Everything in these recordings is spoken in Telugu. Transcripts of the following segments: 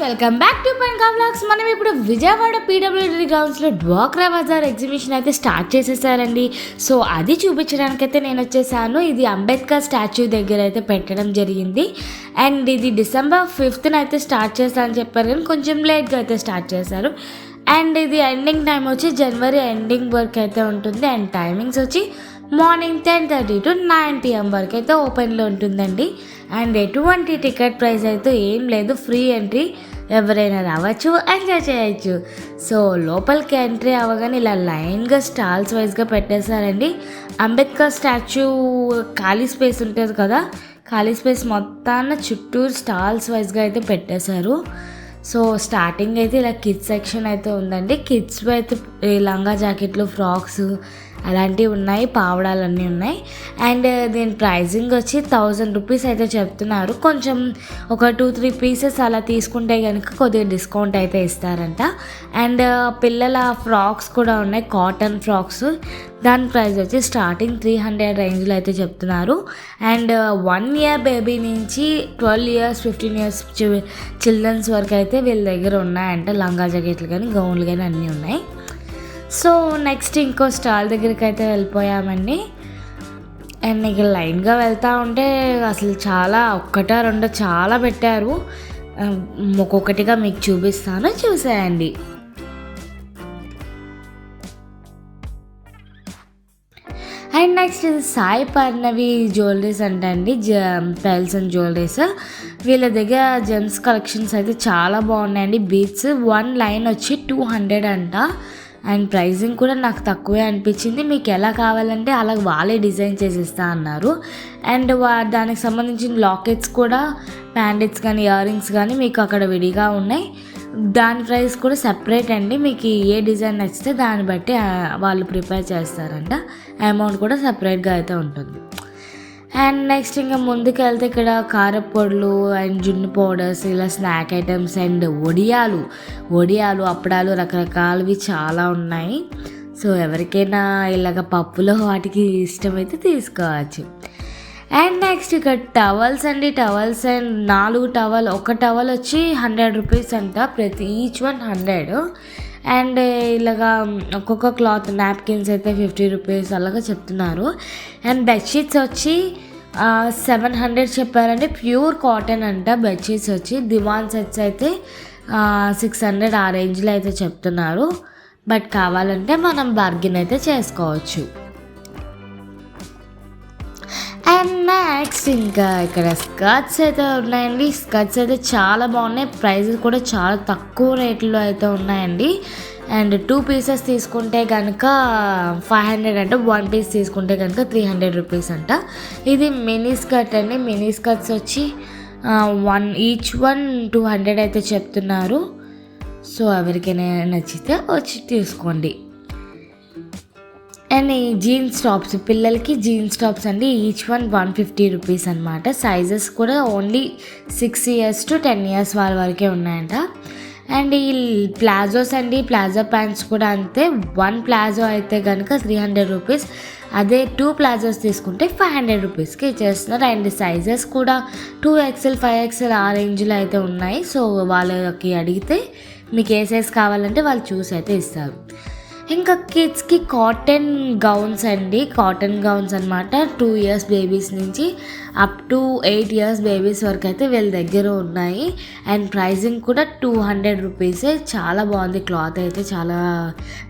Welcome back to Penka vlogs. మనం ఇప్పుడు విజయవాడ పీడబ్ల్యూడీ గ్రౌండ్స్లో డ్వాక్రా బజార్ ఎగ్జిబిషన్ అయితే స్టార్ట్ చేసేసారండి. సో అది చూపించడానికైతే నేను వచ్చేసాను. ఇది అంబేద్కర్ స్టాచ్యూ దగ్గర అయితే పెట్టడం జరిగింది. అండ్ ఇది December 5th అయితే స్టార్ట్ చేస్తారని చెప్పారు, కానీ కొంచెం లేట్గా అయితే స్టార్ట్ చేశారు. అండ్ ఇది ఎండింగ్ టైం వచ్చి January ఎండింగ్ వరకు అయితే ఉంటుంది. అండ్ టైమింగ్స్ వచ్చి మార్నింగ్ 10:30 to 9 PM వరకు అయితే ఓపెన్లో ఉంటుందండి. అండ్ ఎటువంటి టికెట్ ప్రైస్ అయితే ఏం లేదు, ఫ్రీ ఎంట్రీ, ఎవరైనా రావచ్చు, ఎంజాయ్ చేయొచ్చు. సో లోపలికి ఎంట్రీ అవ్వగానే ఇలా లైన్గా స్టాల్స్ వైజ్గా పెట్టేశారండి. అంబేద్కర్ స్టాచ్యూ ఖాళీ స్పేస్ ఉంటుంది కదా, ఖాళీ స్పేస్ మొత్తాన్ని చుట్టూరు స్టాల్స్ వైజ్గా అయితే పెట్టేశారు. సో స్టార్టింగ్ అయితే ఇలా కిడ్స్ సెక్షన్ అయితే ఉందండి. కిడ్స్ అయితే లంగా జాకెట్లు, ఫ్రాక్స్ అలాంటివి ఉన్నాయి, పావడాలన్నీ ఉన్నాయి. అండ్ దీని ప్రైజింగ్ వచ్చి 1000 రూపీస్ అయితే చెప్తున్నారు. కొంచెం ఒక 2-3 పీసెస్ అలా తీసుకుంటే కనుక కొద్దిగా డిస్కౌంట్ అయితే ఇస్తారంట. అండ్ పిల్లల ఫ్రాక్స్ కూడా ఉన్నాయి, కాటన్ ఫ్రాక్స్. దాని ప్రైస్ వచ్చి స్టార్టింగ్ 300 రేంజ్లో అయితే చెప్తున్నారు. అండ్ 1 year బేబీ నుంచి 12 years 15 years చిల్డ్రన్స్ వరకు అయితే వీళ్ళ దగ్గర ఉన్నాయంట. లంగా జాకెట్లు కానీ గౌన్లు కానీ అన్నీ ఉన్నాయి. సో నెక్స్ట్ ఇంకో స్టాల్ దగ్గరికి అయితే వెళ్ళిపోయామండి. అండ్ ఇక లైన్గా వెళ్తూ ఉంటే అసలు చాలా ఒక్కటా రెండో చాలా పెట్టారు. ఒక్కొక్కటిగా మీకు చూపిస్తాను, చూసేయండి. అండ్ నెక్స్ట్ ఇది సాయి పర్ణవి జ్యువెలరీస్ అంటండి, పెల్స్ అండ్ జ్యువెలరీస్. వీళ్ళ దగ్గర జెమ్స్ కలెక్షన్స్ అయితే చాలా బాగున్నాయండి. బీట్స్ 1 లైన్ వచ్చి 200 అంట. అండ్ ప్రైజింగ్ కూడా నాకు తక్కువే అనిపించింది. మీకు ఎలా కావాలంటే అలా వాళ్ళే డిజైన్ చేసిస్తా అన్నారు. అండ్ దానికి సంబంధించిన లాకెట్స్ కూడా, ప్యాండెట్స్ కానీ ఇయర్ రింగ్స్ కానీ మీకు అక్కడ విడిగా ఉన్నాయి. దాని ప్రైస్ కూడా సెపరేట్ అండి. మీకు ఏ డిజైన్ నచ్చితే దాన్ని బట్టి వాళ్ళు ప్రిపేర్ చేస్తారంట. అమౌంట్ కూడా సెపరేట్గా అయితే ఉంటుంది. అండ్ నెక్స్ట్ ఇంకా ముందుకు వెళ్తే ఇక్కడ కారపొడులు అండ్ జున్ను పౌడర్స్, ఇలా స్నాక్ ఐటమ్స్ అండ్ వడియాలు, అప్పడాలు రకరకాలవి చాలా ఉన్నాయి. సో ఎవరికైనా ఇలాగ పప్పులో వాటికి ఇష్టమైతే తీసుకోవచ్చు. అండ్ నెక్స్ట్ ఇక్కడ టవల్స్ అండి. టవల్స్ అండ్ 4 టవల్, ఒక టవల్ వచ్చి 100 రూపీస్ అంట, ప్రతి ఈచ్ 100. అండ్ ఇలాగా ఒక్కొక్క క్లాత్ నాప్కిన్స్ అయితే 50 రూపీస్ అలాగా చెప్తున్నారు. అండ్ బెడ్షీట్స్ వచ్చి 700 చెప్పారంటే, ప్యూర్ కాటన్ అంట బెడ్షీట్స్ వచ్చి. దివాన్ సెట్స్ అయితే 600 ఆ రేంజ్లో అయితే చెప్తున్నారు. బట్ కావాలంటే మనం బార్గెన్ అయితే చేసుకోవచ్చు. అండ్ నెక్స్ట్ ఇంకా ఇక్కడ స్కర్ట్స్ అయితే ఉన్నాయండి. స్కర్ట్స్ అయితే చాలా బాగున్నాయి, ప్రైజెస్ కూడా చాలా తక్కువ రేట్లో అయితే ఉన్నాయండి. అండ్ 2 pieces తీసుకుంటే కనుక 500 అంట, 1 piece తీసుకుంటే కనుక 300 రూపీస్ అంట. ఇది మినీ స్కర్ట్ అండి. మినీ స్కర్ట్స్ వచ్చి ఈచ్ 200 అయితే చెప్తున్నారు. సో ఎవరికైనా నచ్చితే వచ్చి తీసుకోండి. అండ్ ఈ జీన్స్ టాప్స్, పిల్లలకి జీన్స్ టాప్స్ అండి, ఈచ్ 150 రూపీస్ అనమాట. సైజెస్ కూడా ఓన్లీ 6 years to 10 years వాళ్ళ వరకే ఉన్నాయంట. అండ్ ఈ ప్లాజోస్ అండి, ప్లాజో ప్యాంట్స్ కూడా అంతే. 1 ప్లాజో అయితే కనుక 300 రూపీస్, అదే 2 ప్లాజోస్ తీసుకుంటే 500 రూపీస్కి ఇచ్చేస్తున్నారు. అండ్ సైజెస్ కూడా 2XL 5XL ఆ రేంజ్లో అయితే ఉన్నాయి. సో వాళ్ళకి అడిగితే మీకు ఏ సైజ్ కావాలంటే వాళ్ళు చూసి అయితే ఇస్తారు. ఇంకా కిడ్స్కి కాటన్ గౌన్స్ అండి, కాటన్ గౌన్స్ అనమాట. 2 years బేబీస్ నుంచి అప్ టు 8 years బేబీస్ వరకు అయితే వీళ్ళ దగ్గర ఉన్నాయి. అండ్ ప్రైజింగ్ కూడా 200 రూపీసే. చాలా బాగుంది, క్లాత్ అయితే చాలా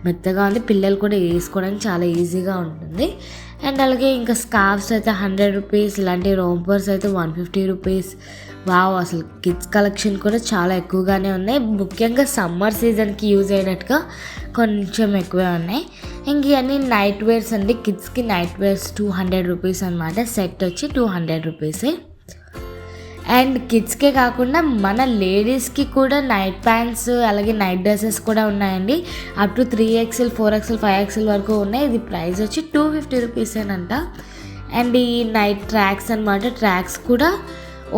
మెత్తగా ఉంది, పిల్లలు కూడా వేసుకోవడానికి చాలా ఈజీగా ఉంటుంది. అండ్ అలాగే ఇంకా స్కార్ఫ్స్ అయితే 100 రూపీస్, ఇలాంటి రోంపర్స్ అయితే 150 రూపీస్. వావ్, అసలు కిడ్స్ కలెక్షన్ కూడా చాలా ఎక్కువగానే ఉన్నాయి. ముఖ్యంగా సమ్మర్ సీజన్కి యూజ్ అయ్యేటట్టుగా కొంచెం ఎక్కువే ఉన్నాయి. ఇంక ఇవన్నీ నైట్ వేర్స్ అండి. కిడ్స్కి నైట్ వేర్స్ 200 రూపీస్ అనమాట. సెట్ వచ్చి 200 రూపీసే. అండ్ కిడ్స్కే కాకుండా మన లేడీస్కి కూడా నైట్ ప్యాంట్స్, అలాగే నైట్ డ్రెస్సెస్ కూడా ఉన్నాయండి. Up to 3XL 4XL 5XL వరకు ఉన్నాయి. ఇది ప్రైస్ వచ్చి 250 రూపీసేనంట. అండ్ ఈ నైట్ ట్రాక్స్ అనమాట. ట్రాక్స్ కూడా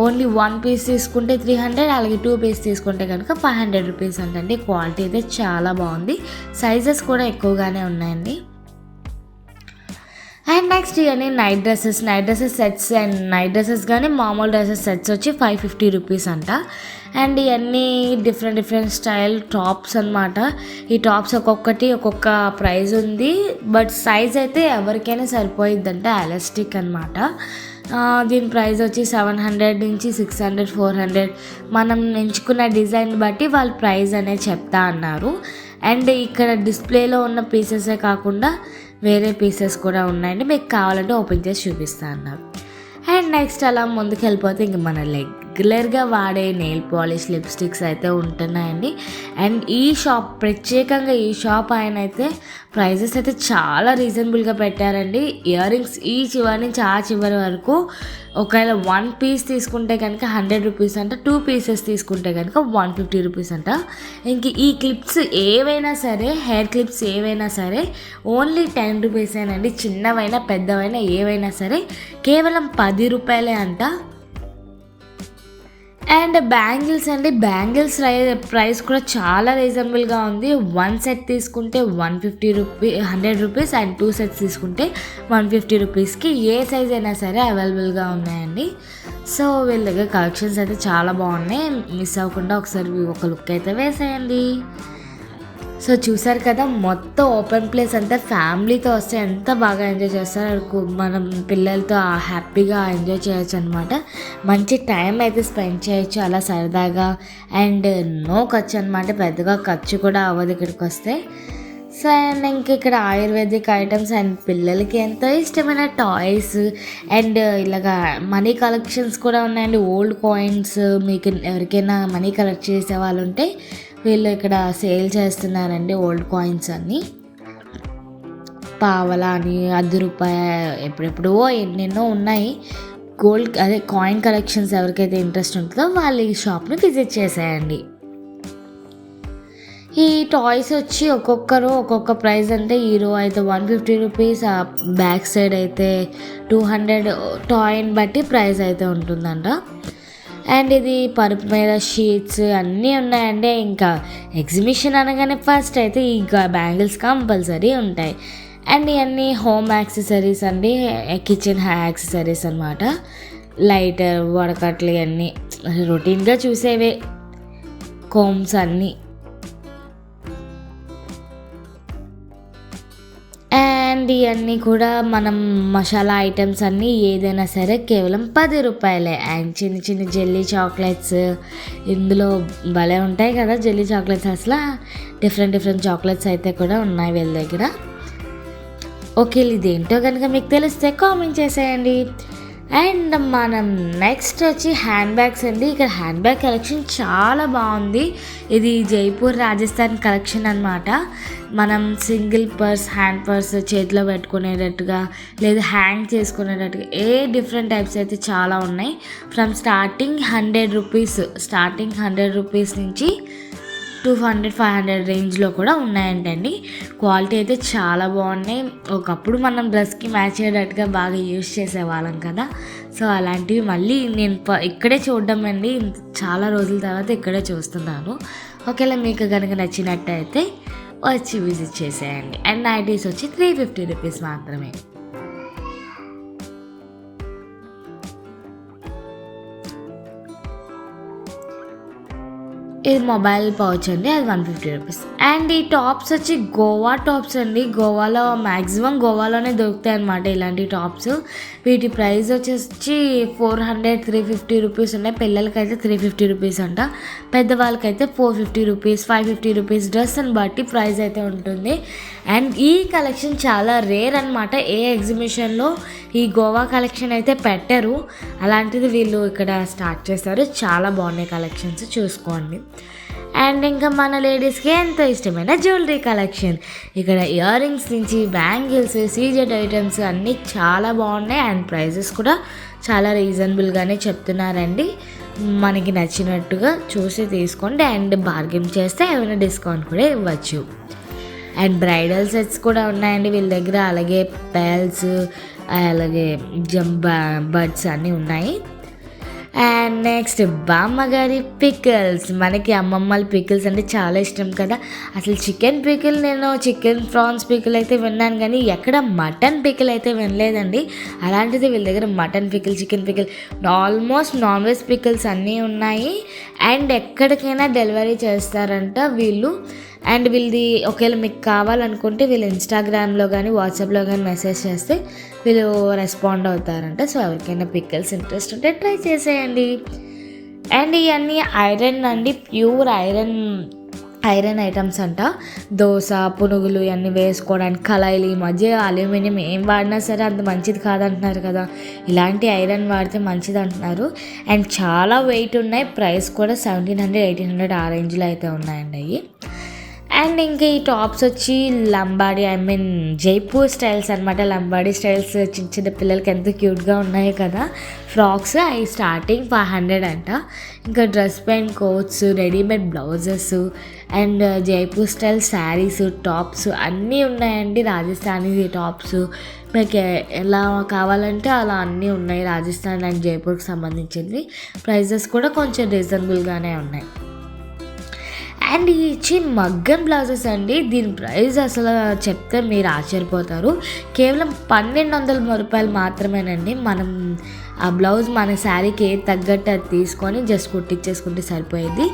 ఓన్లీ 1 piece తీసుకుంటే 300, అలాగే 2 piece తీసుకుంటే కనుక 500 రూపీస్ అంటండి. క్వాలిటీ అయితే చాలా బాగుంది, సైజెస్ కూడా ఎక్కువగానే ఉన్నాయండి. అండ్ నెక్స్ట్ ఇవన్నీ night dresses sets and night dresses కానీ మామూలు డ్రెస్సెస్ సెట్స్ వచ్చి 550 రూపీస్ అంట. అండ్ ఇవన్నీ డిఫరెంట్ స్టైల్ టాప్స్ అనమాట. ఈ టాప్స్ ఒక్కొక్కటి ఒక్కొక్క ప్రైస్ ఉంది, బట్ సైజ్ అయితే ఎవరికైనా సరిపోయిద్దంట, ఎలాస్టిక్ అనమాట. దీని ప్రైస్ వచ్చి 700 నుంచి 600, 400 మనం ఎంచుకున్న డిజైన్ బట్టి వాళ్ళు ప్రైస్ అనేది చెప్తా అన్నారు. అండ్ ఇక్కడ డిస్ప్లేలో ఉన్న పీసెసే కాకుండా వేరే పీసెస్ కూడా ఉన్నాయండి, మీకు కావాలంటే ఓపెన్ చేసి చూపిస్తా అన్నారు. అండ్ నెక్స్ట్ అలా ముందుకు వెళ్ళిపోతే ఇంక మన రెగ్యులర్గా వాడే నెయిల్ పాలిష్, లిప్స్టిక్స్ అయితే ఉంటున్నాయండి. అండ్ ప్రత్యేకంగా ఈ షాప్ ఆయన అయితే ప్రైజెస్ అయితే చాలా రీజనబుల్గా పెట్టారండి. ఇయర్ రింగ్స్ ఈ చివరి నుంచి ఆ చివరి వరకు ఒకవేళ 1 పీస్ తీసుకుంటే కనుక 100 రూపీస్ అంట, 2 పీసెస్ తీసుకుంటే కనుక 150 రూపీస్ అంట. ఇంక ఈ క్లిప్స్ ఏవైనా సరే, హెయిర్ క్లిప్స్ ఏవైనా సరే ఓన్లీ 10 రూపీసేనండి. చిన్నవైనా పెద్దవైనా ఏవైనా సరే కేవలం 10 రూపాయలే అంట. అండ్ బ్యాంగిల్స్ అండి, బ్యాంగిల్స్ ప్రైస్ కూడా చాలా రీజనబుల్గా ఉంది. 1 సెట్ తీసుకుంటే 100 రూపీస్ అండ్ 2 సెట్స్ తీసుకుంటే 150 రూపీస్కి ఏ సైజ్ అయినా సరే అవైలబుల్గా ఉన్నాయండి. సో వీళ్ళ దగ్గర కలెక్షన్స్ అయితే చాలా బాగున్నాయి, మిస్ అవ్వకుండా ఒకసారి ఒక లుక్ అయితే వేసేయండి. సో చూసారు కదా, మొత్తం ఓపెన్ ప్లేస్ అంతా ఫ్యామిలీతో వస్తే ఎంత బాగా ఎంజాయ్ చేస్తారు. మనం పిల్లలతో హ్యాపీగా ఎంజాయ్ చేయొచ్చు అనమాట. మంచి టైం అయితే స్పెండ్ చేయొచ్చు అలా సరదాగా. అండ్ నో ఖర్చు అనమాట, పెద్దగా ఖర్చు కూడా అవ్వదు ఇక్కడికి వస్తే. సో అండ్ ఇంక ఇక్కడ ఆయుర్వేదిక్ ఐటమ్స్ అండ్ పిల్లలకి ఎంతో ఇష్టమైన టాయ్స్ అండ్ ఇలాగా మనీ కలెక్షన్స్ కూడా ఉన్నాయండి. ఓల్డ్ కాయిన్స్, మీకు ఎవరికైనా మనీ కలెక్ట్ చేసే వాళ్ళు ఉంటే వీళ్ళు ఇక్కడ సేల్ చేస్తున్నారండి. ఓల్డ్ కాయిన్స్ అన్నీ పావలా అని, ₹10 ఎప్పుడెప్పుడో ఎన్నెన్నో ఉన్నాయి. కాయిన్ కలెక్షన్స్ ఎవరికైతే ఇంట్రెస్ట్ ఉంటుందో వాళ్ళు ఈ షాప్ని విజిట్ చేసేయండి. ఈ టాయ్స్ వచ్చి ఒక్కొక్కరు ఒక్కొక్క ప్రైస్, అంటే హీరో అయితే 150 రూపీస్, బ్యాక్ సైడ్ అయితే 200. టాయ్ని బట్టి ప్రైస్ అయితే ఉంటుందంట. అండ్ ఇది పరుపు మీద షీట్స్ అన్నీ ఉన్నాయండి. ఇంకా ఎగ్జిబిషన్ అనగానే ఫస్ట్ అయితే ఈ బ్యాంగిల్స్ కంపల్సరీ ఉంటాయి. అండ్ ఇవన్నీ హోమ్ యాక్సెసరీస్ అండి, కిచెన్ యాక్సెసరీస్ అనమాట. లైటర్, వడకట్లు ఇవన్నీ రొటీన్గా చూసేవే, కోమ్స్ అన్నీ. అండ్ ఇవన్నీ కూడా మనం మసాలా ఐటమ్స్ అన్నీ ఏదైనా సరే కేవలం 10 రూపాయలే. అండ్ చిన్న జెల్లీ చాక్లెట్స్ ఇందులో భలే ఉంటాయి కదా జెల్లీ చాక్లెట్స్. అసలు డిఫరెంట్ చాక్లెట్స్ అయితే కూడా ఉన్నాయి వీళ్ళ దగ్గర. ఓకే, ఇదేంటో కనుక మీకు తెలిస్తే కామెంట్ చేసేయండి. అండ్ మనం నెక్స్ట్ వచ్చి హ్యాండ్ బ్యాగ్స్ అండి. ఇక్కడ హ్యాండ్ బ్యాగ్ కలెక్షన్ చాలా బాగుంది. ఇది జైపూర్ రాజస్థాన్ కలెక్షన్ అనమాట. మనం సింగిల్ పర్స్, హ్యాండ్ పర్స్ చేతిలో పెట్టుకునేటట్టుగా లేదా హ్యాంగ్ చేసుకునేటట్టుగా డిఫరెంట్ టైప్స్ అయితే చాలా ఉన్నాయి. ఫ్రమ్ స్టార్టింగ్ 100 రూపీస్ నుంచి 200, 500 రేంజ్లో కూడా ఉన్నాయంటండి. క్వాలిటీ అయితే చాలా బాగున్నాయి. ఒకప్పుడు మనం డ్రెస్కి మ్యాచ్ అయ్యేటట్టుగా బాగా యూజ్ చేసేవాళ్ళం కదా. సో అలాంటివి మళ్ళీ నేను ఇక్కడే చూడడం అండి, చాలా రోజుల తర్వాత ఇక్కడే చూస్తున్నాను. ఒకవేళ మీకు కనుక నచ్చినట్టయితే వచ్చి విజిట్ చేసేయండి. అండ్ నైటీస్ వచ్చి 350 రూపీస్ మాత్రమే. ఇది మొబైల్ పౌచ్ అండి, అది 150 రూపీస్. అండ్ ఈ టాప్స్ వచ్చి గోవా టాప్స్ అండి. మ్యాక్సిమం గోవాలోనే దొరుకుతాయి అనమాట ఇలాంటి టాప్స్. వీటి ప్రైస్ వచ్చేసి 400, 350 రూపీస్ ఉన్నాయి. పిల్లలకైతే 350 రూపీస్ అంట, పెద్దవాళ్ళకైతే 450 రూపీస్, 550 రూపీస్. డ్రెస్ని బట్టి ప్రైస్ అయితే ఉంటుంది. అండ్ ఈ కలెక్షన్ చాలా రేర్ అనమాట. ఏ ఎగ్జిబిషన్లో ఈ గోవా కలెక్షన్ అయితే పెట్టరు, అలాంటిది వీళ్ళు ఇక్కడ స్టార్ట్ చేస్తారు. చాలా బాగున్నాయి కలెక్షన్స్, చూసుకోండి. అండ్ ఇంకా మన లేడీస్కి ఎంతో ఇష్టమైన జ్యువెలరీ కలెక్షన్. ఇక్కడ ఇయర్ రింగ్స్ నుంచి బ్యాంగిల్స్, సీజెడ్ ఐటమ్స్ అన్నీ చాలా బాగున్నాయి. అండ్ ప్రైజెస్ కూడా చాలా రీజనబుల్గానే చెప్తున్నారండి. మనకి నచ్చినట్టుగా చూసి తీసుకోండి. అండ్ బార్గెన్ చేస్తే ఏమైనా డిస్కౌంట్ కూడా ఇవ్వచ్చు. అండ్ బ్రైడల్ సెట్స్ కూడా ఉన్నాయండి వీళ్ళ దగ్గర. అలాగే పెల్స్, అలాగే బడ్స్ అన్నీ ఉన్నాయి. అండ్ నెక్స్ట్ బామ్మగారి పికిల్స్. మనకి అమ్మమ్మల పికిల్స్ అంటే చాలా ఇష్టం కదా. అసలు చికెన్ పికిల్, నేను చికెన్ ప్రాన్స్ పికిల్ అయితే విన్నాను కానీ ఎక్కడ మటన్ పికిల్ అయితే వినలేదండి. అలాంటిది వీళ్ళ దగ్గర mutton pickle, chicken pickle, almost non veg pickles అన్నీ ఉన్నాయి. అండ్ ఎక్కడికైనా డెలివరీ చేస్తారంట వీళ్ళు. అండ్ వీళ్ళది ఒకవేళ మీకు కావాలనుకుంటే వీళ్ళు ఇన్స్టాగ్రామ్లో కానీ వాట్సాప్లో కానీ మెసేజ్ చేస్తే వీళ్ళు రెస్పాండ్ అవుతారంట. సో ఎవరికైనా పికిల్స్ ఇంట్రెస్ట్ ఉంటే ట్రై చేసేయండి. అండ్ ఇవన్నీ ఐరన్ అండి, ప్యూర్ ఐరన్ ఐటమ్స్ అంట. దోశ, పునుగులు ఇవన్నీ వేసుకోవడానికి కళాయిలు. ఈ మధ్య అల్యూమినియం ఏం వాడినా సరే అంత మంచిది కాదంటున్నారు కదా, ఇలాంటి ఐరన్ వాడితే మంచిది అంటున్నారు. అండ్ చాలా వెయిట్ ఉన్నాయి. ప్రైస్ కూడా 1700, 1800 ఆ రేంజ్లో అయితే ఉన్నాయండి అవి. అండ్ ఇంకా ఈ టాప్స్ వచ్చి లంబాడీ, జైపూర్ స్టైల్స్ అనమాట. లంబాడీ స్టైల్స్ చిన్న చిన్న పిల్లలకి ఎంత క్యూట్గా ఉన్నాయి కదా ఫ్రాక్స్. అవి స్టార్టింగ్ 500 అంట. ఇంకా dress pant, coats, readymade blouses and Jaipur style sarees, tops అన్నీ ఉన్నాయండి. రాజస్థానీ టాప్స్ మీకు ఎలా కావాలంటే అలా అన్నీ ఉన్నాయి. రాజస్థాన్ అండ్ జైపూర్కి సంబంధించినవి. ప్రైజెస్ కూడా కొంచెం రీజనబుల్గానే ఉన్నాయి. అండ్ ఇచ్చి మగ్గం బ్లౌజెస్ అండి. దీని ప్రైస్ అసలు చెప్తే మీరు ఆశ్చర్యపోతారు. కేవలం 1200 రూపాయలు మాత్రమేనండి. మనం ఆ బ్లౌజ్ మన శారీకి ఏది తగ్గట్టు అది తీసుకొని జస్ట్ కుట్టించేసుకుంటే సరిపోయేది.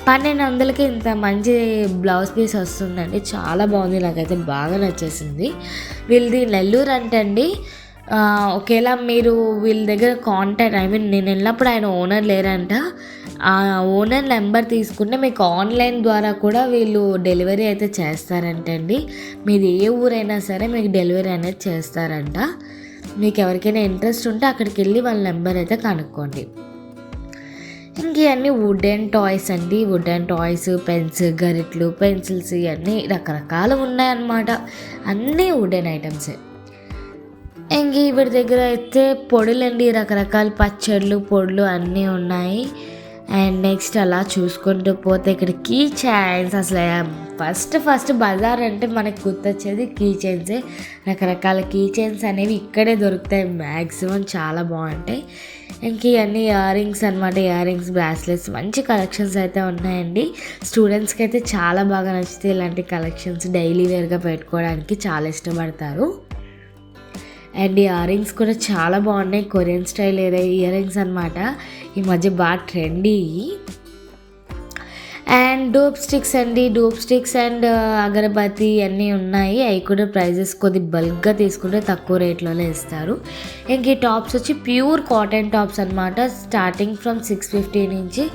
1200కి ఇంత మంచి బ్లౌజ్ పీస్ వస్తుందండి. చాలా బాగుంది, నాకైతే బాగా నచ్చేసింది. వీళ్ళది నెల్లూరు అంటండి. ఒకేలా మీరు వీళ్ళ దగ్గర కాంటాక్ట్, నేను వెళ్ళినప్పుడు ఆయన ఓనర్ లేరంట. ఆ ఓనర్ నెంబర్ తీసుకుంటే మీకు ఆన్లైన్ ద్వారా కూడా వీళ్ళు డెలివరీ అయితే చేస్తారంటండి. మీది ఏ ఊరైనా సరే మీకు డెలివరీ అనేది చేస్తారంట. మీకు ఎవరికైనా ఇంట్రెస్ట్ ఉంటే అక్కడికి వెళ్ళి వాళ్ళ నెంబర్ అయితే కనుక్కోండి. ఇంక ఇవన్నీ వుడెన్ టాయ్స్ అండి. వుడెన్ టాయ్స్, పెన్స్, గరిట్లు, పెన్సిల్స్ ఇవన్నీ రకరకాలు ఉన్నాయన్నమాట. అన్నీ వుడెన్ ఐటమ్సే. ఇంక వీడి దగ్గర అయితే పొడులండి, రకరకాల పచ్చళ్ళు, పొడులు అన్నీ ఉన్నాయి. అండ్ నెక్స్ట్ అలా చూసుకుంటూ పోతే ఇక్కడ కీ చైన్స్. అసలు ఫస్ట్ బజార్ అంటే మనకు గుర్తొచ్చేది కీ చైన్సే. రకరకాల కీ చైన్స్ అనేవి ఇక్కడే దొరుకుతాయి మ్యాక్సిమం, చాలా బాగుంటాయి. ఇంక ఇవన్నీ ఇయర్ రింగ్స్ అనమాట. ఇయర్ రింగ్స్, బ్రాస్లెట్స్, మంచి కలెక్షన్స్ అయితే ఉన్నాయండి. స్టూడెంట్స్కి అయితే చాలా బాగా నచ్చుతాయి ఇలాంటి కలెక్షన్స్. డైలీ వేర్గా పెట్టుకోవడానికి చాలా ఇష్టపడతారు. అండ్ ఇయర్ రింగ్స్ కూడా చాలా బాగున్నాయి. కొరియన్ స్టైల్ ఇయర్ రింగ్స్ అనమాట. ఈ మధ్య బాగా ట్రెండీ. అండ్ డూప్ స్టిక్స్ అండి. డూప్ స్టిక్స్ అండ్ అగరబత్తి అన్నీ ఉన్నాయి. అవి కూడా ప్రైజెస్ కొద్ది బల్క్గా తీసుకుంటే తక్కువ రేట్లోనే ఇస్తారు. ఇంక ఈ టాప్స్ వచ్చి ప్యూర్ కాటన్ టాప్స్ అనమాట. స్టార్టింగ్ ఫ్రమ్ 650 నుంచి.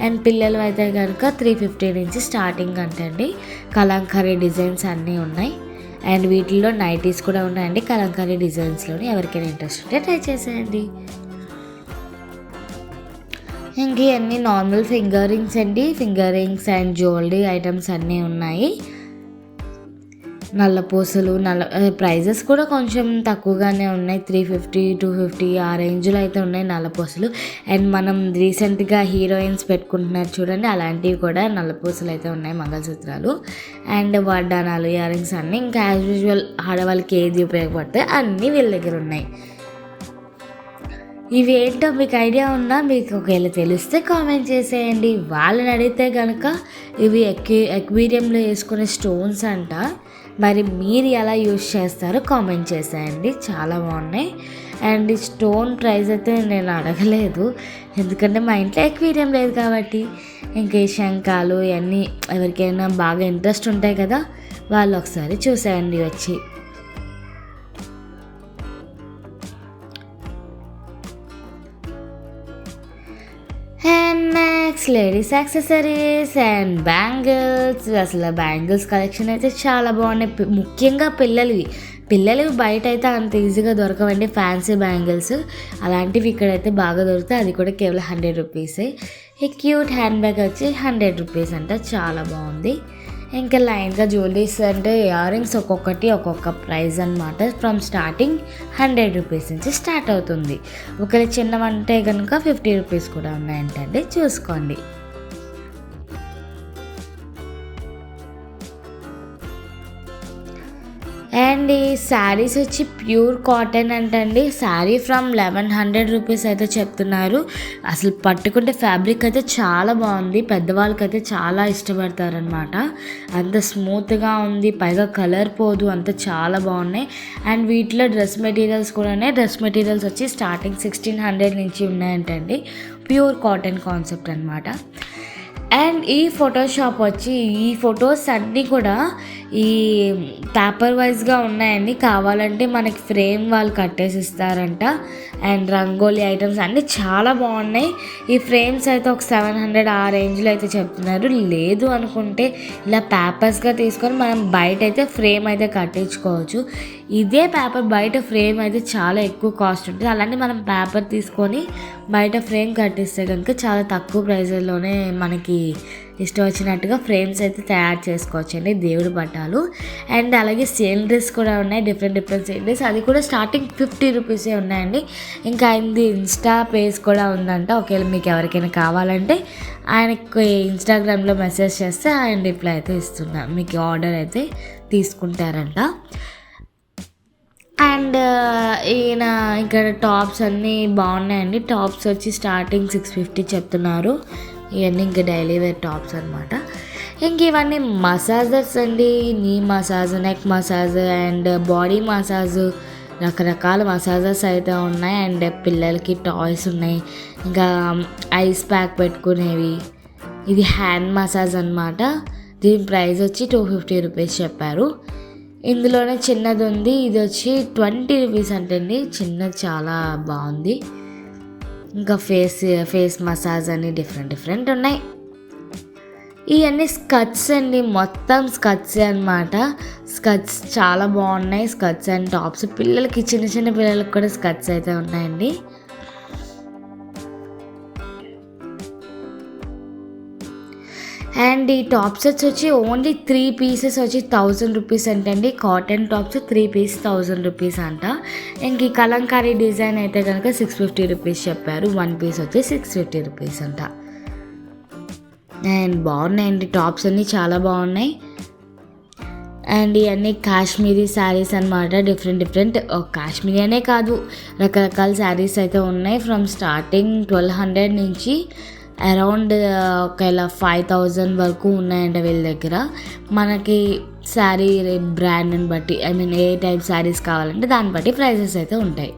అండ్ పిల్లలు అయితే కనుక 350 నుంచి స్టార్టింగ్ అంటండి. కలంకారీ డిజైన్స్ అన్నీ ఉన్నాయి. అండ్ వీటిల్లో నైటీస్ కూడా ఉన్నాయండి కలంకారీ డిజైన్స్లోని. ఎవరికైనా ఇంట్రెస్ట్ ఉంటే ట్రై చేసేయండి. ఇంక ఇవన్నీ నార్మల్ ఫింగర్ రింగ్స్ అండి. Finger rings and jewellery items అన్నీ ఉన్నాయి. నల్లపూసలు, ప్రైజెస్ కూడా కొంచెం తక్కువగానే ఉన్నాయి. 350, 250 ఆ రేంజ్లో అయితే ఉన్నాయి నల్లపూసలు. అండ్ మనం రీసెంట్గా హీరోయిన్స్ పెట్టుకుంటున్నారు చూడండి, అలాంటివి కూడా నల్లపూసలు అయితే ఉన్నాయి, మంగళసూత్రాలు అండ్ వడ్డానాలు, ఇయర్ రింగ్స్ అన్నీ. ఇంకా యాజ్ యూజువల్ ఆడవాళ్ళకి ఏది ఉపయోగపడతాయి అన్నీ వీళ్ళ దగ్గర ఉన్నాయి. ఇవి ఏంటో మీకు ఐడియా ఉన్నా, మీకు ఒకవేళ తెలిస్తే కామెంట్ చేసేయండి. వాళ్ళని అడిగితే కనుక ఇవి ఎక్వేరియంలో వేసుకునే స్టోన్స్ అంట. మరి మీరు ఎలా యూజ్ చేస్తారో కామెంట్ చేసేయండి. చాలా బాగున్నాయి. అండ్ ఈ స్టోన్ ప్రైస్ అయితే నేను అడగలేదు, ఎందుకంటే మా ఇంట్లో ఎక్వేరియం లేదు కాబట్టి. ఇంకా ఈ శంఖాలు ఇవన్నీ ఎవరికైనా బాగా ఇంట్రెస్ట్ ఉంటాయి కదా, వాళ్ళు ఒకసారి చూసేయండి వచ్చి. And next ladies accessories and bangles. అసలు బ్యాంగిల్స్ కలెక్షన్ అయితే చాలా బాగున్నాయి. ముఖ్యంగా పిల్లలవి బయట అయితే అంత ఈజీగా దొరకవండి. ఫ్యాన్సీ బ్యాంగిల్స్ అలాంటివి ఇక్కడైతే బాగా దొరుకుతాయి. అది కూడా కేవలం 100 రూపీసే. ఈ క్యూట్ హ్యాండ్ బ్యాగ్ వచ్చి 100 రూపీస్ అంట, చాలా బాగుంది. ఇంకా లైన్గా జ్యువెలరీస్ అంటే ఇయర్ రింగ్స్ ఒక్కొక్కటి ఒక్కొక్క ప్రైస్ అనమాట. ఫ్రమ్ స్టార్టింగ్ 100 రూపీస్ నుంచి స్టార్ట్ అవుతుంది. ఒకవేళ చిన్నవంటే కనుక 50 రూపీస్ కూడా ఉన్నాయంటండి, చూసుకోండి. అండ్ ఈ శారీస్ వచ్చి ప్యూర్ కాటన్ అంటండి. శారీ ఫ్రమ్ 1100 రూపీస్ అయితే చెప్తున్నారు. అసలు పట్టుకుంటే ఫ్యాబ్రిక్ అయితే చాలా బాగుంది, పెద్దవాళ్ళకైతే చాలా ఇష్టపడతారనమాట. అంత స్మూత్గా ఉంది, పైగా కలర్ పోదు, అంత చాలా బాగున్నాయి. అండ్ వీటిలో డ్రెస్ మెటీరియల్స్ కూడా ఉన్నాయి. డ్రెస్ మెటీరియల్స్ వచ్చి స్టార్టింగ్ 1600 నుంచి ఉన్నాయంటండి. ప్యూర్ కాటన్ కాన్సెప్ట్ అనమాట. అండ్ ఈ ఫోటోషాప్ వచ్చి ఈ ఫొటోస్ అన్నీ కూడా ఈ పేపర్ వైజ్గా ఉన్నాయండి. కావాలంటే మనకి ఫ్రేమ్ వాళ్ళు కట్టేసి ఇస్తారంట. అండ్ రంగోలీ ఐటమ్స్ అన్నీ చాలా బాగున్నాయి. ఈ ఫ్రేమ్స్ అయితే ఒక 700 ఆ రేంజ్లో అయితే చెప్తున్నారు. లేదు అనుకుంటే ఇలా పేపర్స్గా తీసుకొని మనం బయట అయితే ఫ్రేమ్ అయితే కట్టించుకోవచ్చు. ఇదే పేపర్ బయట ఫ్రేమ్ అయితే చాలా ఎక్కువ కాస్ట్ ఉంటుంది. అలాంటి మనం పేపర్ తీసుకొని బయట ఫ్రేమ్ కట్టిస్తే కనుక చాలా తక్కువ ప్రైజ్లోనే మనకి ఇష్టం వచ్చినట్టుగా ఫ్రేమ్స్ అయితే తయారు చేసుకోవచ్చు అండి, దేవుడి పటాలు. అండ్ అలాగే సీనరీస్ కూడా ఉన్నాయి, డిఫరెంట్ సీనరీస్. అది కూడా స్టార్టింగ్ 50 రూపీసే ఉన్నాయండి. ఇంకా ఆయనది ఇన్స్టా పేజ్ కూడా ఉందంట. ఒకవేళ మీకు ఎవరికైనా కావాలంటే ఆయనకి ఇన్స్టాగ్రామ్లో మెసేజ్ చేస్తే ఆయన రిప్లై అయితే ఇస్తున్నారు, మీకు ఆర్డర్ అయితే తీసుకుంటారంట. అండ్ ఈయన ఇక్కడ టాప్స్ అన్నీ బాగున్నాయండి. టాప్స్ వచ్చి స్టార్టింగ్ 650 చెప్తున్నారు. ఇవన్నీ ఇంకా డైలీ వేర్ టాప్స్ అనమాట. ఇంక ఇవన్నీ మసాజర్స్ అండి. నీ massage, neck massage and body massage, రకరకాల మసాజర్స్ అయితే ఉన్నాయి. అండ్ పిల్లలకి టాయ్స్ ఉన్నాయి. ఇంకా ఐస్ ప్యాక్ పెట్టుకునేవి. ఇది హ్యాండ్ మసాజ్ అనమాట. దీని ప్రైస్ వచ్చి 250 రూపీస్ చెప్పారు. ఇందులోనే చిన్నది ఉంది, ఇది వచ్చి 20 రూపీస్ అంటండి. చిన్నది చాలా బాగుంది. ఇంకా ఫేస్ మసాజ్ అని డిఫరెంట్ ఉన్నాయి. ఇవన్నీ స్కర్ట్స్ అండి, మొత్తం స్కర్ట్సే అనమాట. స్కర్ట్స్ చాలా బాగున్నాయి. స్కర్ట్స్ అండ్ టాప్స్, పిల్లలకి చిన్న పిల్లలకి కూడా స్కర్ట్స్ అయితే ఉన్నాయండి. అండ్ ఈ టాప్ సెట్స్ వచ్చి ఓన్లీ 3 పీసెస్ వచ్చి 1000 రూపీస్ అంటండి. కాటన్ టాప్స్ 3 పీస్ 1000 రూపీస్ అంట. ఇంక ఈ కలంకారీ డిజైన్ అయితే కనుక 650 రూపీస్ చెప్పారు. 1 పీస్ వచ్చి 650 రూపీస్ అంట. అండ్ బాగున్నాయండి, టాప్స్ అన్నీ చాలా బాగున్నాయి. అండ్ ఇవన్నీ కాశ్మీరీ శారీస్ అనమాట. డిఫరెంట్ కాశ్మీరీ అనే కాదు, రకరకాల శారీస్ అయితే ఉన్నాయి. ఫ్రమ్ స్టార్టింగ్ 1200 నుంచి అరౌండ్ ఒకవేళ 5000 వరకు ఉన్నాయంట వీళ్ళ దగ్గర. మనకి శారీ బ్రాండ్ని బట్టి, ఏ టైప్ శారీస్ కావాలంటే దాన్ని బట్టి ప్రైజెస్ అయితే ఉంటాయి.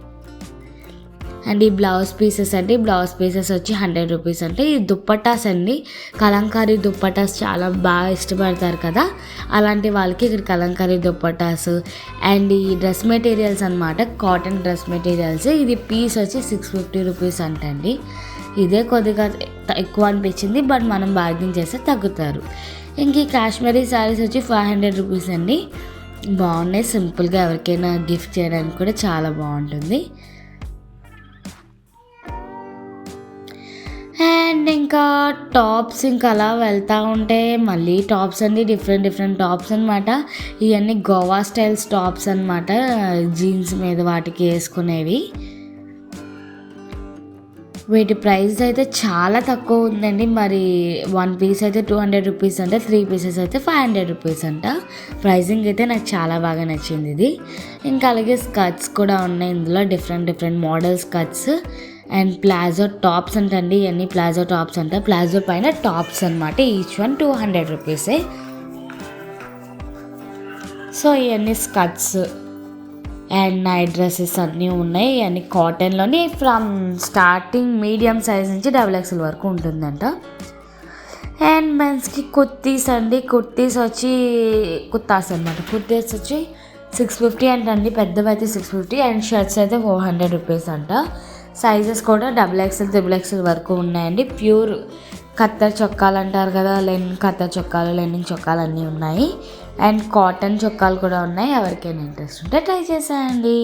అండ్ ఈ బ్లౌజ్ పీసెస్ అండి, బ్లౌజ్ పీసెస్ వచ్చి 100 రూపీస్ అంటే. ఈ దుప్పటాస్ అండి, కలంకారీ దుప్పటాస్ చాలా బాగా ఇష్టపడతారు కదా, అలాంటి వాళ్ళకి ఇక్కడ కలంకారీ దుప్పటాస్. అండ్ ఈ డ్రెస్ మెటీరియల్స్ అనమాట, కాటన్ డ్రెస్ మెటీరియల్స్. ఇది పీస్ వచ్చి 650 రూపీస్ అంటండి. ఇదే కొద్దిగా ఎక్కువ అనిపించింది, బట్ మనం బార్గెన్ చేస్తే తగ్గుతారు. ఇంక ఈ కాశ్మీరీ శారీస్ వచ్చి 500 రూపీస్ అండి. బాగున్నాయి, సింపుల్గా ఎవరికైనా గిఫ్ట్ చేయడానికి కూడా చాలా బాగుంటుంది. అండ్ ఇంకా టాప్స్ ఇంకా అలా వెళ్తూ ఉంటే మళ్ళీ టాప్స్ అండి, డిఫరెంట్ టాప్స్ అనమాట. ఇవన్నీ గోవా స్టైల్స్ టాప్స్ అనమాట, జీన్స్ మీద వాటికి వేసుకునేవి. వీటి ప్రైస్ అయితే చాలా తక్కువ ఉందండి. మరి 1 పీస్ అయితే 200 రూపీస్ అంటే, 3 పీసెస్ అయితే 500 రూపీస్ అంట. ప్రైజింగ్ అయితే నాకు చాలా బాగా నచ్చింది ఇది. ఇంకా అలాగే స్కర్ట్స్ కూడా ఉన్నాయి ఇందులో, different model skirts. And palazzo tops అంటండి, ఇవన్నీ ప్లాజో టాప్స్ అంట. ప్లాజో పైన టాప్స్ అనమాట. ఈచ్ వన్ 200 రూపీసే. సో ఇవన్నీ స్కర్ట్స్ అండ్ నైట్ డ్రెస్సెస్ అన్నీ ఉన్నాయి. అన్నీ కాటన్లోని ఫ్రమ్ స్టార్టింగ్ మీడియం సైజ్ నుంచి XXL వరకు ఉంటుందంట. అండ్ మెన్స్కి కుర్తీస్ అండి, కుర్తీస్ వచ్చి కుర్తాస్ అనమాట. కుర్తీస్ వచ్చి 650 అంటండి, పెద్దవి అయితే 650. అండ్ షర్ట్స్ అయితే 400 రూపీస్ అంట. సైజెస్ కూడా XXL, XXL వరకు ఉన్నాయండి. ప్యూర్ కత్తర్ చొక్కాలు అంటారు కదా, కత్తర్ చొక్కాలు, లెనిన్ చొక్కాలు అన్నీ ఉన్నాయి. అండ్ కాటన్ చొక్కాలు కూడా ఉన్నాయి. ఎవరికైనా ఇంట్రెస్ట్ ఉంటే ట్రై చేసేయండి.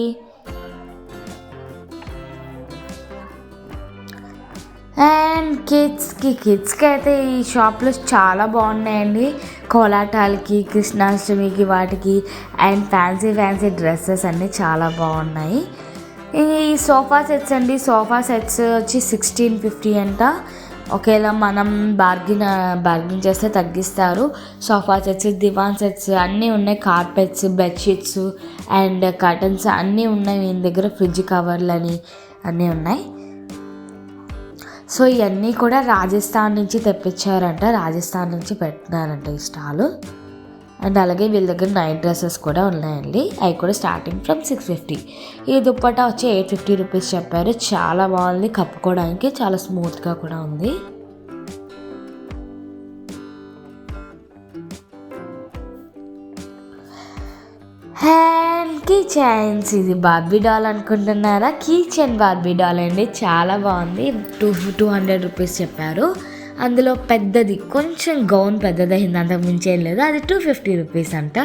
అండ్ కిడ్స్కి అయితే ఈ షాప్లో చాలా బాగున్నాయండి. కోలాటాలకి, కృష్ణాష్టమికి వాటికి. అండ్ ఫ్యాన్సీ డ్రెస్సెస్ అన్నీ చాలా బాగున్నాయి. ఈ సోఫా సెట్స్ అండి, సోఫా సెట్స్ వచ్చి 1650 అంట. ఒకవేళ మనం బార్గిన్ చేస్తే తగ్గిస్తారు. సోఫా సెట్స్, దివాన్ సెట్స్ అన్నీ ఉన్నాయి. కార్పెట్స్, బెడ్షీట్స్ అండ్ కర్టన్స్ అన్నీ ఉన్నాయి వీని దగ్గర. ఫ్రిడ్జ్ కవర్లని అన్నీ ఉన్నాయి. సో ఇవన్నీ కూడా రాజస్థాన్ నుంచి తెప్పించారంట, రాజస్థాన్ నుంచి పెట్టినారంట ఈ స్టాలు. అండ్ అలాగే వీళ్ళ దగ్గర నైట్ డ్రెస్సెస్ కూడా ఉన్నాయండి. అవి కూడా స్టార్టింగ్ ఫ్రమ్ 650. ఈ దుప్పట్టా వచ్చి 850 రూపీస్ చెప్పారు. చాలా బాగుంది, కప్పుకోవడానికి చాలా స్మూత్గా కూడా ఉంది. Hand key chains. ఇది బార్బీ డాల్ అనుకుంటున్నారా? కీ చైన్ బార్బీ డాల్ అండి, చాలా బాగుంది. 200 రూపీస్ చెప్పారు. అందులో పెద్దది కొంచెం గౌన్ పెద్దదైంది, అంతకు మించి ఏం లేదు. అది 250 రూపీస్ అంట.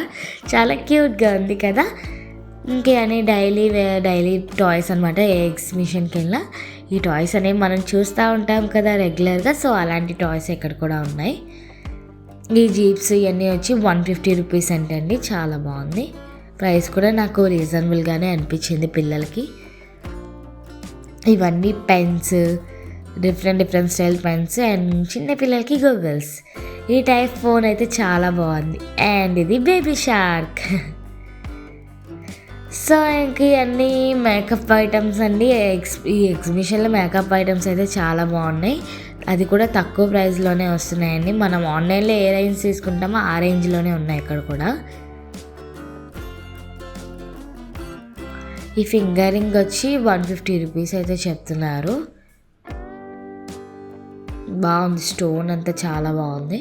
చాలా క్యూట్గా ఉంది కదా. ఇంకేమీ డైలీ టాయ్స్ అనమాట. ఏ ఎగ్జిబిషన్కి వెళ్ళినా ఈ టాయ్స్ అనేవి మనం చూస్తూ ఉంటాం కదా రెగ్యులర్గా. సో అలాంటి టాయ్స్ ఇక్కడ కూడా ఉన్నాయి. ఈ జీప్స్ ఇవన్నీ వచ్చి 150 రూపీస్ అంటండి. చాలా బాగుంది. ప్రైస్ కూడా నాకు రీజనబుల్గానే అనిపించింది పిల్లలకి. ఇవన్నీ pens, different style pens and చిన్నపిల్లలకి గూగుల్స్. ఈ టైప్ ఫోన్ అయితే చాలా బాగుంది. అండ్ ఇది బేబీ షార్క్. సో ఇంక ఇవన్నీ మేకప్ ఐటమ్స్ అండి. ఈ ఎగ్జిబిషన్లో మేకప్ ఐటమ్స్ అయితే చాలా బాగున్నాయి. అది కూడా తక్కువ ప్రైస్లోనే వస్తున్నాయండి. మనం ఆన్లైన్లో ఏ రేంజ్ తీసుకుంటామో ఆ రేంజ్లోనే ఉన్నాయి ఇక్కడ కూడా. ఈ ఫింగర్ రింగ్ వచ్చి 150 రూపీస్ అయితే చెప్తున్నారు. బాగుంది, స్టోన్ అంతా చాలా బాగుంది.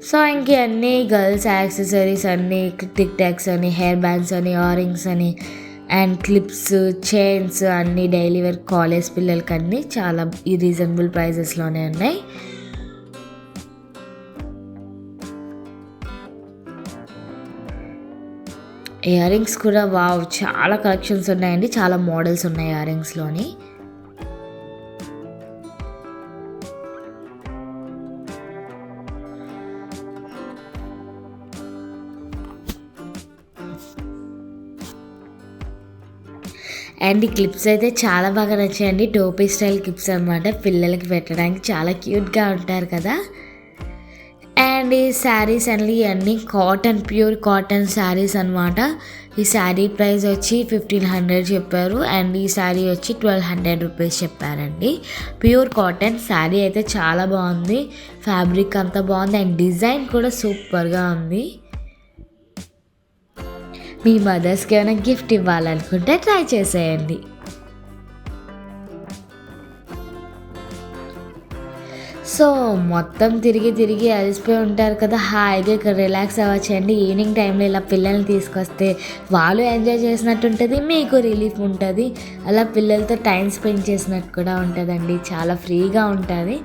సో ఇంక అన్నీ గర్ల్స్ యాక్సెసరీస్ అన్నీ, టిక్ టాక్స్ అని, హెయిర్ బ్యాండ్స్ అని, ఇయరింగ్స్ అని అండ్ క్లిప్స్, చైన్స్ అన్నీ డైలీ వేర్ కాలేజ్ పిల్లలకి అన్నీ చాలా రీజనబుల్ ప్రైజెస్లోనే ఉన్నాయి. ఇయర్ రింగ్స్ కూడా వావ్, చాలా కలెక్షన్స్ ఉన్నాయండి. చాలా మోడల్స్ ఉన్నాయి ఇయర్ రింగ్స్లోని. అండ్ ఈ క్లిప్స్ అయితే చాలా బాగా నచ్చాయండి. టోపీ స్టైల్ క్లిప్స్ అనమాట. పిల్లలకి పెట్టడానికి చాలా క్యూట్గా ఉంటారు కదా. అండ్ ఈ శారీస్ అన్నీ ప్యూర్ కాటన్ శారీస్ అనమాట. ఈ శారీ ప్రైస్ వచ్చి 1500 చెప్పారు. అండ్ ఈ శారీ వచ్చి 1200 రూపీస్ చెప్పారండి. ప్యూర్ కాటన్ శారీ అయితే చాలా బాగుంది. ఫ్యాబ్రిక్ అంతా బాగుంది అండ్ డిజైన్ కూడా సూపర్గా ఉంది. మీ మదర్స్కి ఏమైనా గిఫ్ట్ ఇవ్వాలనుకుంటే ట్రై చేసేయండి. సో మొత్తం తిరిగి అలసిపోయి ఉంటారు కదా, హాయిగా ఇక్కడ రిలాక్స్ అవ్వచ్చండి. ఈవినింగ్ టైంలో ఇలా పిల్లల్ని తీసుకొస్తే వాళ్ళు ఎంజాయ్ చేసినట్టు ఉంటుంది, మీకు రిలీఫ్ ఉంటుంది. అలా పిల్లలతో టైం స్పెండ్ చేసినట్టు కూడా ఉంటుందండి. చాలా ఫ్రీగా ఉంటుంది.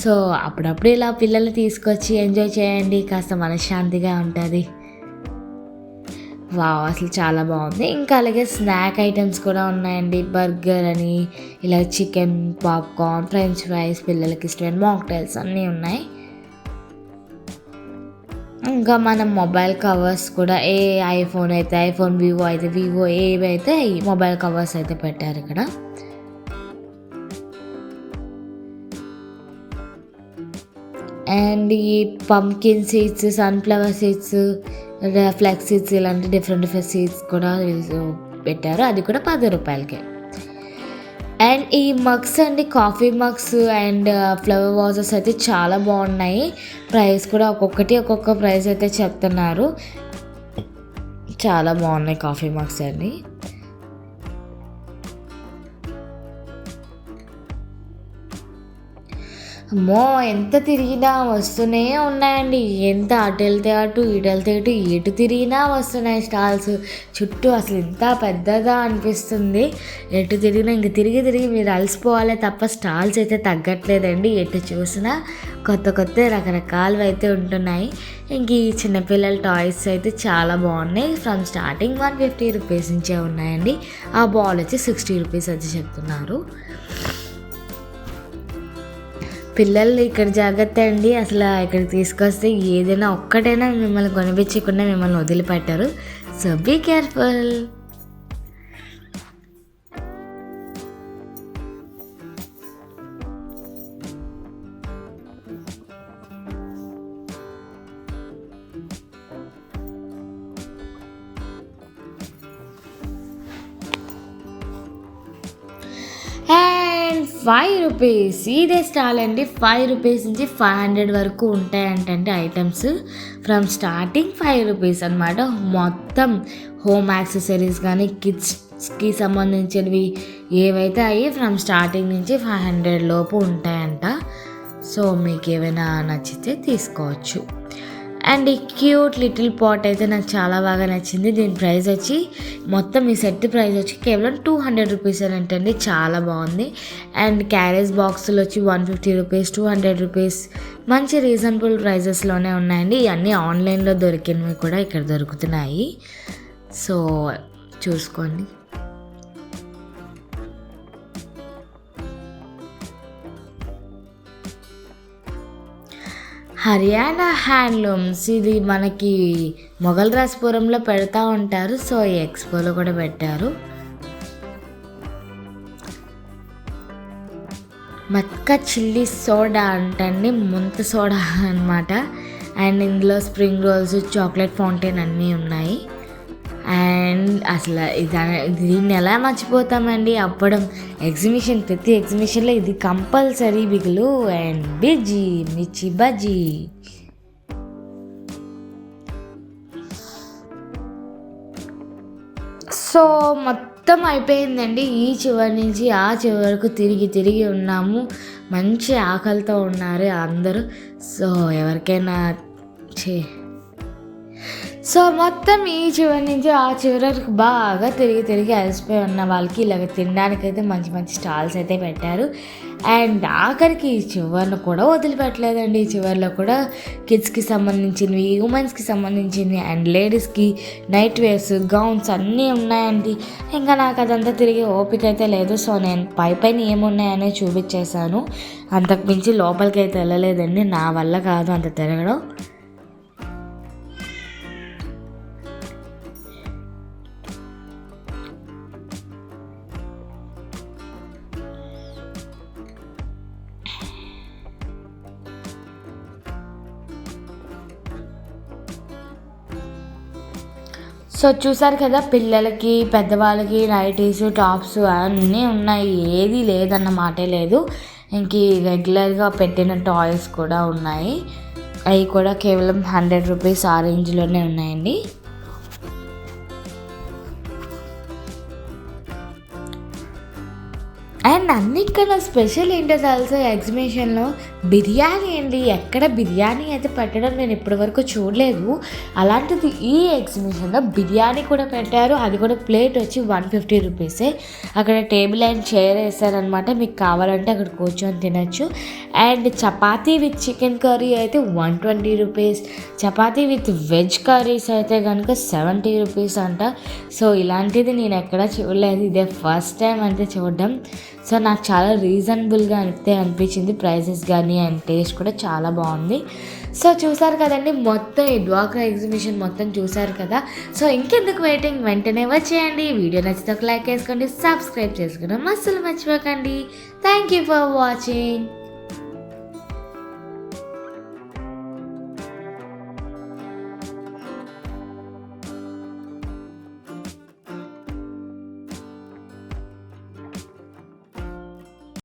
సో అప్పుడప్పుడు ఇలా పిల్లల్ని తీసుకొచ్చి ఎంజాయ్ చేయండి, కాస్త మనశ్శాంతిగా ఉంటుంది. వావ్, అసలు చాలా బాగుంది. ఇంకా అలాగే స్నాక్ ఐటమ్స్ కూడా ఉన్నాయండి. బర్గర్ అని, ఇలా చికెన్, పాప్కార్న్, ఫ్రెంచ్ ఫ్రైస్, పిల్లలకి ఇష్టమైన మాక్టైల్స్ అన్నీ ఉన్నాయి. ఇంకా మనం మొబైల్ కవర్స్ కూడా, ఏ ఐఫోన్ అయితే ఐఫోన్, వివో అయితే వివో, ఏవైతే ఈ మొబైల్ కవర్స్ అయితే పెట్టారు ఇక్కడ. అండ్ ఈ pumpkin seeds, sunflower seeds, flex seeds ఇలాంటి డిఫరెంట్ సీడ్స్ కూడా పెట్టారు. అది కూడా 10 రూపాయలకే. అండ్ ఈ మగ్స్ అండి, coffee mugs and flower vases అయితే చాలా బాగున్నాయి. ప్రైస్ కూడా ఒక్కొక్క ప్రైస్ అయితే చెప్తున్నారు. చాలా బాగున్నాయి కాఫీ మగ్స్ అండి. అమ్మో, ఎంత తిరిగినా వస్తూనే ఉన్నాయండి. ఎంత అటు వెళ్తే అటు, ఇటు వెళ్తే ఇటు, ఎటు తిరిగినా వస్తున్నాయి స్టాల్స్ చుట్టూ. అసలు ఇంత పెద్దదా అనిపిస్తుంది. ఎటు తిరిగినా ఇంక తిరిగి మీరు అలసిపోవాలే తప్ప స్టాల్స్ అయితే తగ్గట్లేదండి. ఎటు చూసినా కొత్త రకరకాలు అయితే ఉంటున్నాయి. ఇంక ఈ చిన్నపిల్లల టాయ్స్ అయితే చాలా బాగున్నాయి. ఫ్రమ్ స్టార్టింగ్ 150 రూపీస్ నుంచే ఉన్నాయండి. ఆ బాల్ వచ్చి 60 రూపీస్ వచ్చి చెప్తున్నారు. పిల్లలు ఇక్కడ జాగ్రత్త అండి. అసలు ఇక్కడికి తీసుకొస్తే ఏదైనా ఒక్కటైనా మిమ్మల్ని కొనిపించకుండా మిమ్మల్ని వదిలిపెట్టారు. So be careful. రూపీస్. ఇదే స్టాల్ అండి. రూపీస్ నుంచి 500 వరకు ఉంటాయంటండి ఐటమ్స్. ఫ్రమ్ స్టార్టింగ్ రూపీస్ అనమాట. మొత్తం హోమ్ యాక్సెసరీస్ కానీ కిడ్స్కి సంబంధించినవి ఏవైతే అవి ఫ్రమ్ స్టార్టింగ్ నుంచి 500 లోపు ఉంటాయంట. సో మీకు ఏమైనా నచ్చితే తీసుకోవచ్చు. అండ్ ఈ క్యూట్ లిటిల్ పాట్ అయితే నాకు చాలా బాగా నచ్చింది. దీని ప్రైస్ వచ్చి మొత్తం ఈ సెట్ ప్రైస్ వచ్చి కేవలం 200 రూపీస్ అని అంటండి. చాలా బాగుంది. అండ్ క్యారేజ్ బాక్సులు వచ్చి 150 రూపీస్, 200 రూపీస్ మంచి రీజనబుల్ ప్రైజెస్లోనే ఉన్నాయండి. ఇవన్నీ ఆన్లైన్లో దొరికినవి కూడా ఇక్కడ దొరుకుతున్నాయి. సో చూసుకోండి. హర్యానా హ్యాండ్లూమ్స్, ఇది మనకి మొఘల్ రాజ్పురంలో పెడతా ఉంటారు. సో ఈ ఎక్స్పోలో కూడా పెట్టారు. మత్కా చిల్లీ సోడా అంటండి, ముంత సోడా అనమాట. అండ్ ఇందులో స్ప్రింగ్ రోల్స్, చాక్లెట్ ఫౌంటైన్ అన్నీ ఉన్నాయి. అండ్ అసలు దీన్ని ఎలా మర్చిపోతామండి, అప్పడం ఎగ్జిబిషన్, ప్రతి ఎగ్జిబిషన్లో ఇది కంపల్సరీ బిగులు. అండ్ మిర్చి బజ్జీ. సో మొత్తం అయిపోయిందండి. ఈ చివరి నుంచి ఆ చివరి వరకు తిరిగి ఉన్నాము. మంచి ఆకలితో ఉన్నారు అందరూ. సో ఎవరికైనా మొత్తం ఈ చివరి నుంచి ఆ చివరి వరకు బాగా తిరిగి అలసిపోయి ఉన్న వాళ్ళకి ఇలాగ తినడానికైతే మంచి స్టాల్స్ అయితే పెట్టారు. అండ్ ఆఖరికి ఈ చివరిని కూడా వదిలిపెట్టలేదండి. ఈ చివరిలో కూడా కిడ్స్కి సంబంధించినవి, ఉమెన్స్కి సంబంధించినవి అండ్ లేడీస్కి నైట్ వేర్స్, గౌన్స్ అన్నీ ఉన్నాయండి. ఇంకా నాకు అదంతా తిరిగి ఓపిక అయితే లేదు. సో నేను పైన ఏమున్నాయనే చూపించేశాను. అంతకు మించి లోపలికి అయితే వెళ్ళలేదండి. నా వల్ల కాదు అంత తిరగడం. సో చూసారు కదా, పిల్లలకి పెద్దవాళ్ళకి నైటీస్, టాప్స్ అన్నీ ఉన్నాయి. ఏది లేదన్న మాటే లేదు. ఇంక రెగ్యులర్గా పెట్టిన టాయ్స్ కూడా ఉన్నాయి. అవి కూడా కేవలం 100 రూపీస్ ఆ రేంజ్లోనే ఉన్నాయండి. అండ్ అన్నిటికన్నా స్పెషల్ ఏంటో తెలుసా ఎగ్జిబిషన్లో బిర్యానీ అండి. ఎక్కడ బిర్యానీ అయితే పెట్టడం నేను ఇప్పటివరకు చూడలేదు. అలాంటిది ఈ ఎగ్జిబిషన్లో బిర్యానీ కూడా పెట్టారు. అది కూడా ప్లేట్ వచ్చి 150 రూపీసే. అక్కడ టేబుల్ అండ్ చైర్ వేస్తారనమాట. మీకు కావాలంటే అక్కడ కూర్చొని తినచ్చు. And chapati with chicken curry అయితే 120 rupees. Chapati with veg curries అయితే కనుక 70 రూపీస్ అంట. సో ఇలాంటిది నేను ఎక్కడా చూడలేదు. ఇదే ఫస్ట్ టైం అంటే చూడడం. సో నాకు చాలా రీజనబుల్గా అనిపించింది ప్రైజెస్ కానీ అండ్ టేస్ట్ కూడా చాలా బాగుంది. సో చూసారు కదండి, మొత్తం ఈ డ్వాక్రా ఎగ్జిబిషన్ మొత్తం చూసారు కదా. సో ఇంకెందుకు వెయిటింగ్, వెంటనే వచ్చేయండి. వీడియో నచ్చితే ఒక లైక్ వేసుకోండి, సబ్స్క్రైబ్ చేసుకోవడం అస్సలు మర్చిపోకండి. Thank you for watching.